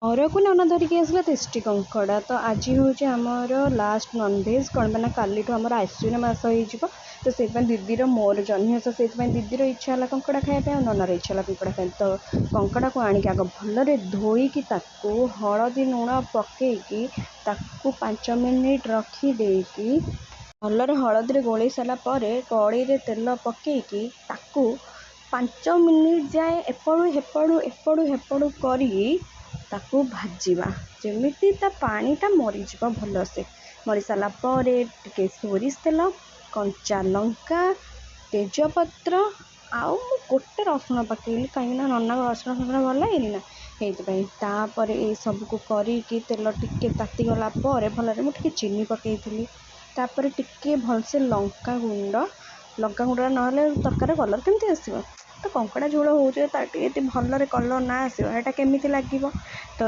ଘରକୁ ନନା ଧରିକି ଆସିଲା ଟେଷ୍ଟି କଙ୍କଡ଼ା। ତ ଆଜି ହେଉଛି ଆମର ଲାଷ୍ଟ ନନଭେଜ୍। କ'ଣ ପାଇଁ ନା କାଲିଠୁ ଆମର ଆଶ୍ୱିନ ମାସ ହେଇଯିବ। ତ ସେଇଥିପାଇଁ ଦିଦିର ମୋର ଜହ୍ନି ଓଷା, ସେଇଥିପାଇଁ ଦିଦିର ଇଚ୍ଛା ହେଲା କଙ୍କଡ଼ା ଖାଇବା ପାଇଁ, ଆଉ ନନାର ଇଚ୍ଛା ହେଲା କଙ୍କଡ଼ା ଖାଇବା ପାଇଁ। ତ କଙ୍କଡ଼ାକୁ ଆଣିକି ଆଗ ଭଲରେ ଧୋଇକି ତାକୁ ହଳଦୀ ଲୁଣ ପକେଇକି ତାକୁ 5 ମିନିଟ୍ ରଖିଦେଇକି ଭଲରେ ହଳଦୀରେ ଗୋଳେଇ ସାରିଲା ପରେ କଡ଼େଇରେ ତେଲ ପକେଇକି ତାକୁ 5 ମିନିଟ୍ ଯାଏ ଏପଟୁ କରିକି ତାକୁ ଭାଜିବା, ଯେମିତି ତା ପାଣିଟା ମରିଯିବ ଭଲସେ। ମରିସାରିଲା ପରେ ଟିକେ ସୋରିଷ ତେଲ, କଞ୍ଚା ଲଙ୍କା, ତେଜପତ୍ର ଆଉ ମୁଁ ଗୋଟେ ରସୁଣ ପକେଇଲି, କାହିଁକିନା ନନାକୁ ରସୁଣ ଫସୁଣ ଭଲ ଲାଗେନି ନା, ସେଇଥିପାଇଁ। ତାପରେ ଏଇସବୁକୁ କରିକି ତେଲ ଟିକେ ତାତିଗଲା ପରେ ଭଲରେ ମୁଁ ଟିକେ ଚିନି ପକେଇଥିଲି। ତାପରେ ଟିକେ ଭଲସେ ଲଙ୍କାଗୁଣ୍ଡ ନହେଲେ ତରକାରୀ କଲର୍ କେମିତି ଆସିବ? ତ କଙ୍କଡ଼ା ଝୋଳ ହେଉଛି ତାର ଟିକେ ଭଲରେ କଲର୍ ନା ଆସିବ, ଏଇଟା କେମିତି ଲାଗିବ? ତ